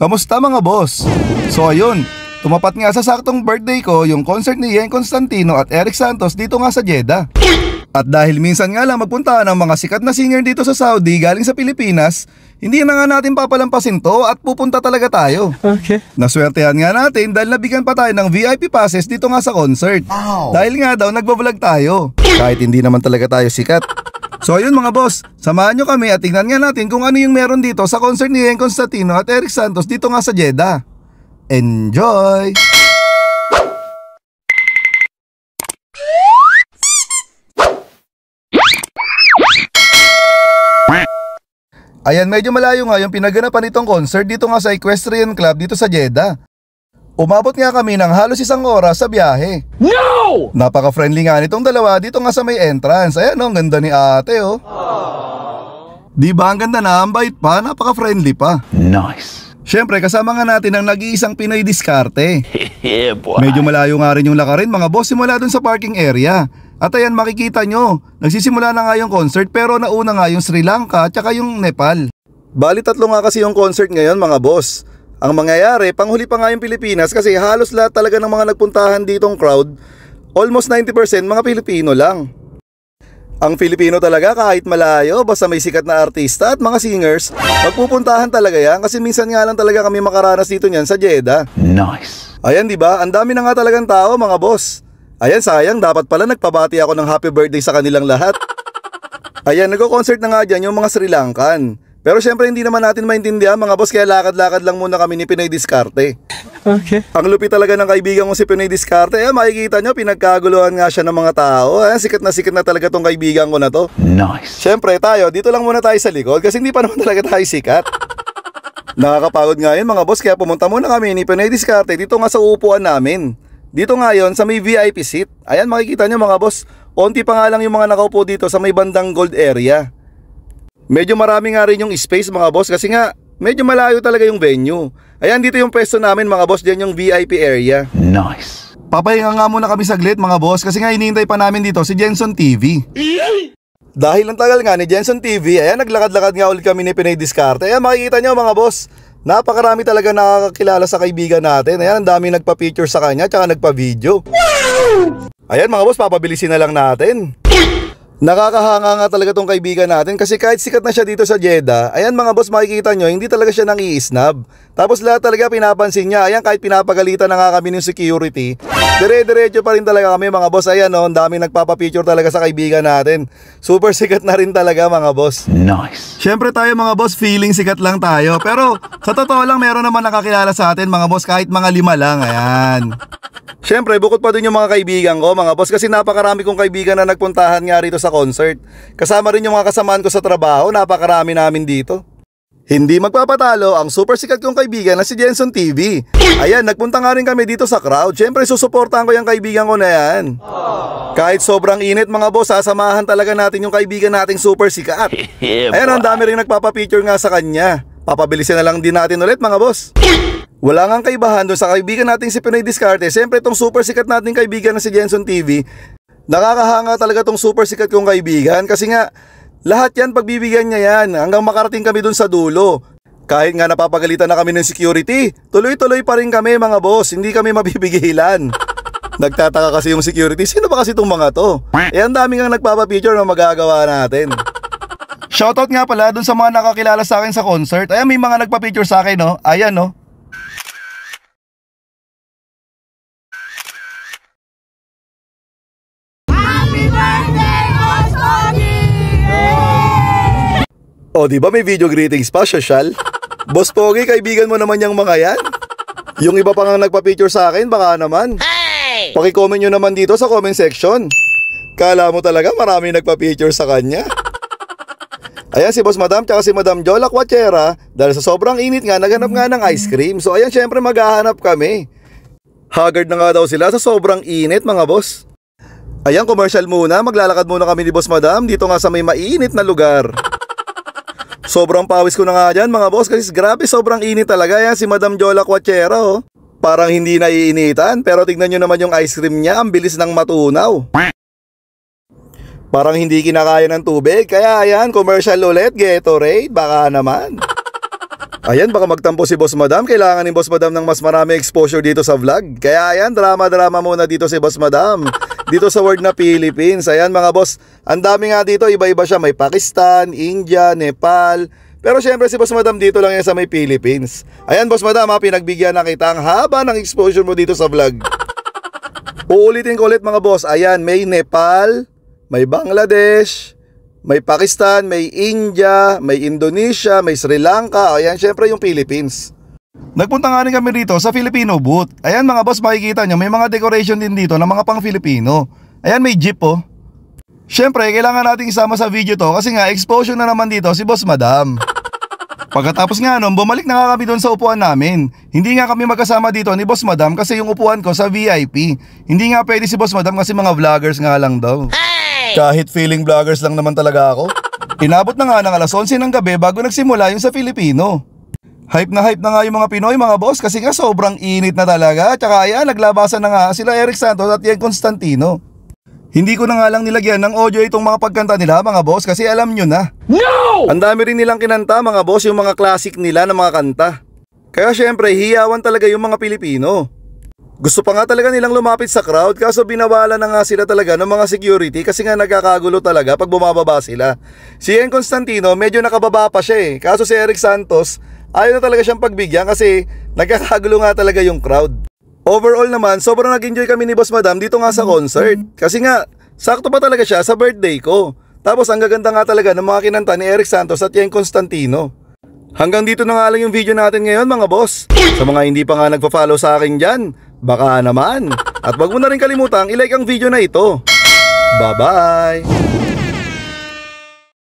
Kamusta mga boss? So ayun, tumapat nga sa saktong birthday ko yung concert ni Yen Constantino at Eric Santos dito nga sa Jeddah. At dahil minsan nga lang magpunta ng mga sikat na singer dito sa Saudi galing sa Pilipinas, hindi na nga natin papalampasin to at pupunta talaga tayo. Okay. Naswertehan nga natin dahil nabigyan pa tayo ng VIP passes dito nga sa concert. Wow. Dahil nga daw nagbablog tayo, kahit hindi naman talaga tayo sikat. So ayun mga boss, samahan nyo kami at tingnan nga natin kung ano yung meron dito sa concert ni Yen Constantino at Eric Santos dito nga sa Jeddah. Enjoy! Ayan, medyo malayo nga yung pinaganapan nitong concert dito nga sa Equestrian Club dito sa Jeddah. Umabot nga kami ng halos 1 oras sa biyahe. No! Napaka-friendly nga nitong dalawa dito nga sa may entrance. Ayan ang ganda ni ate oh. Di ba ang ganda na, ang bait pa, napaka-friendly pa. Nice. Siyempre kasama nga natin ang nag-iisang Pinoy diskarte. Yeah, boy. Medyo malayo nga rin yung lakarin mga boss simula dun sa parking area. At ayan makikita nyo, nagsisimula na nga yung concert pero nauna nga yung Sri Lanka at saka yung Nepal. Bali 3 nga kasi yung concert ngayon mga boss. Ang mangyayari, panghuli pa nga yung Pilipinas kasi halos lahat talaga ng mga nagpuntahan ditong crowd, almost 90% mga Pilipino lang. Ang Filipino talaga kahit malayo, basta may sikat na artista at mga singers, magpupuntahan talaga yan kasi minsan nga lang talaga kami makaranas dito niyan sa Jeddah. Nice. Ayan diba, ang dami na nga talagang tao mga boss. Ayan sayang, dapat pala nagpabati ako ng happy birthday sa kanilang lahat. Ayan, nagko-concert na nga dyan yung mga Sri Lankan. Pero syempre hindi naman natin maintindihan mga boss kaya lakad-lakad lang muna kami ni Pinoy Diskarte. Okay. Ang lupit talaga ng kaibigan ko si Pinoy Diskarte. Makikita nyo pinagkaguluhan nga siya ng mga tao. Sikat na talaga tong kaibigan ko na to. Nice. Syempre tayo, dito lang muna tayo sa likod kasi hindi pa naman talaga tayo sikat. Nakakapagod nga yun mga boss kaya pumunta muna kami ni Pinoy Diskarte dito nga sa upuan namin. Dito nga yun sa may VIP seat. Ayan makikita nyo mga boss, onti pa nga lang yung mga nakaupo dito sa may bandang gold area. Medyo marami nga rin yung space mga boss kasi nga medyo malayo talaga yung venue. Ayan dito yung pwesto namin mga boss, dyan yung VIP area. Nice. Papahinga nga muna kami saglit mga boss kasi nga hinihintay pa namin dito si Jenson TV. Dahil ang tagal nga ni Jenson TV, ayan naglakad-lakad nga ulit kami ni Pinoy Diskarte. Ayan makikita nyo mga boss, napakarami talaga nakakakilala sa kaibigan natin. Ayan ang dami nagpa-picture sa kanya tsaka nagpa-video. Ayan mga boss, papabilisin na lang natin. Nakakahanga nga talaga tong kaibigan natin kasi kahit sikat na siya dito sa Jeddah, ayan mga boss makikita nyo, hindi talaga siya nang i-snub. Tapos lahat talaga pinapansin niya, ayan kahit pinapagalitan na nga kami ng security, dire-diretso pa rin talaga kami mga boss. Ayan ang daming nagpapapicture talaga sa kaibigan natin. Super sikat na rin talaga mga boss. Nice. Siyempre tayo mga boss, feeling sikat lang tayo. Pero sa totoo lang meron naman nakakilala sa atin mga boss kahit mga 5 lang, ayan. Siyempre, bukod pa dun yung mga kaibigan ko, mga boss, kasi napakarami kong kaibigan na nagpuntahan nga rito sa concert. Kasama rin yung mga kasamaan ko sa trabaho, napakarami namin dito. Hindi magpapatalo ang super sikat kong kaibigan na si Jenson TV. Ayan, nagpunta nga rin kami dito sa crowd. Siyempre, susuportahan ko yung kaibigan ko na yan. Kahit sobrang init mga boss, sasamahan talaga natin yung kaibigan nating super sikat. Ayan, ang dami rin nagpapapicture nga sa kanya. Papabilisin na lang din natin ulit mga boss. Wala ngang kaibahan doon sa kaibigan nating si Pinoy Diskarte. Siyempre itong super sikat nating kaibigan na si Jenson TV, nakakahanga talaga tong super sikat kong kaibigan. Kasi nga lahat yan pagbibigyan niya yan hanggang makarating kami doon sa dulo. Kahit nga napapagalitan na kami ng security, tuloy-tuloy pa rin kami mga boss. Hindi kami mabibigilan. Nagtataka kasi yung security, sino ba kasi itong mga to? Ang dami nga nagpapapicture na magagawa natin. Shoutout nga pala doon sa mga nakakilala sa akin sa concert. Ayan may mga nagpa-picture sa akin no. Ayan no. O diba may video greetings pa, social? Boss Pogi, kaibigan mo naman yung mga yan. Yung iba pa nga nagpa-picture sa akin, baka naman. Paki-comment nyo naman dito sa comment section. Kala mo talaga marami nagpa-picture sa kanya. Ayan si Boss Madam tsaka si Madam Jola Quachera, dahil sa sobrang init nga, naghanap nga ng ice cream. So ayan, syempre maghahanap kami. Haggard na nga daw sila sa sobrang init mga boss. Ayan, commercial muna, maglalakad muna kami ni Boss Madam dito nga sa may mainit na lugar. Sobrang pawis ko na nga dyan mga boss kasi grabe sobrang init talaga. Yan si Madam Jola Quachera oh. Parang hindi naiinitan pero tignan nyo naman yung ice cream niya, ang bilis ng matunaw. Parang hindi kinakaya ng tubig kaya ayan, commercial ulit, Gatorade, baka naman. Ayan, baka magtampo si Boss Madam. Kailangan ni Boss Madam ng mas marami exposure dito sa vlog. Kaya ayan, drama-drama muna dito si Boss Madam. Dito sa word na Philippines. Ayan mga boss, ang dami nga dito, iba-iba siya. May Pakistan, India, Nepal. Pero syempre si Boss Madam dito lang yan sa may Philippines. Ayan Boss Madam, pinagbigyan na kita ang haba ng exposure mo dito sa vlog. Uulitin ko ulit mga boss. Ayan, may Nepal, may Bangladesh, may Pakistan, may India, may Indonesia, may Sri Lanka. Ayan, syempre yung Philippines. Nagpunta nga rin kami rito sa Filipino booth. Ayan mga boss, makikita nyo, may mga decoration din dito ng mga pang Filipino. Ayan, may jeep oh. Syempre, kailangan natin isama sa video to kasi nga exposure na naman dito si Boss Madam. Pagkatapos nga nun, bumalik na nga kami doon sa upuan namin. Hindi nga kami magkasama dito ni Boss Madam kasi yung upuan ko sa VIP. Hindi nga pwede si Boss Madam kasi mga vloggers nga lang daw. Kahit feeling vloggers lang naman talaga ako. Inabot na nga ng alas 11 ng gabi bago nagsimula yung sa Filipino. Hype na nga yung mga Pinoy mga boss kasi nga sobrang init na talaga. Tsaka ayan, naglabasan na nga sila Eric Santos at Yen Constantino. Hindi ko na nga lang nilagyan ng audio itong mga pagkanta nila mga boss kasi alam nyo na. No! Ang dami rin nilang kinanta mga boss, yung mga classic nila na mga kanta. Kaya syempre hiyawan talaga yung mga Pilipino. Gusto pa nga talaga nilang lumapit sa crowd kaso binawalan na nga sila talaga ng mga security kasi nga nagkakagulo talaga pag bumababa sila. Si Yen Constantino medyo nakababa pa siya kaso si Eric Santos ayaw na talaga siyang pagbigyan kasi nagkakagulo nga talaga yung crowd. Overall naman sobrang nag-enjoy kami ni Boss Madam dito nga sa concert kasi nga sakto pa talaga siya sa birthday ko. Tapos ang gaganda nga talaga ng mga kinanta ni Eric Santos at Yen Constantino. Hanggang dito na nga lang yung video natin ngayon mga boss. Sa mga hindi pa nga nagpa-follow sa akin dyan, baka naman. At wag mo na rin kalimutang i-like ang video na ito. Bye-bye!